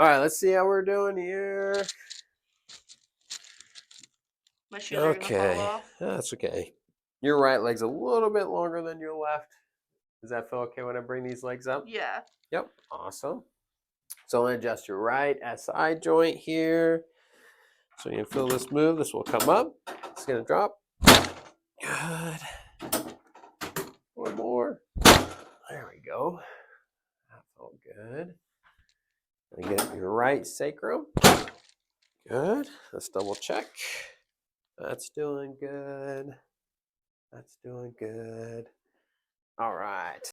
All right, let's see how we're doing here. My shoes are gonna fall Okay, off. that's okay. Your right leg's a little bit longer than your left. Does that feel okay when I bring these legs up? Yeah. Yep, awesome. So I'm gonna adjust your right SI joint here. So you can feel this move. This will come up. It's gonna drop. Good. One more. There we go. That felt good. And get your right sacrum. Good. Let's double check. That's doing good. That's doing good. All right.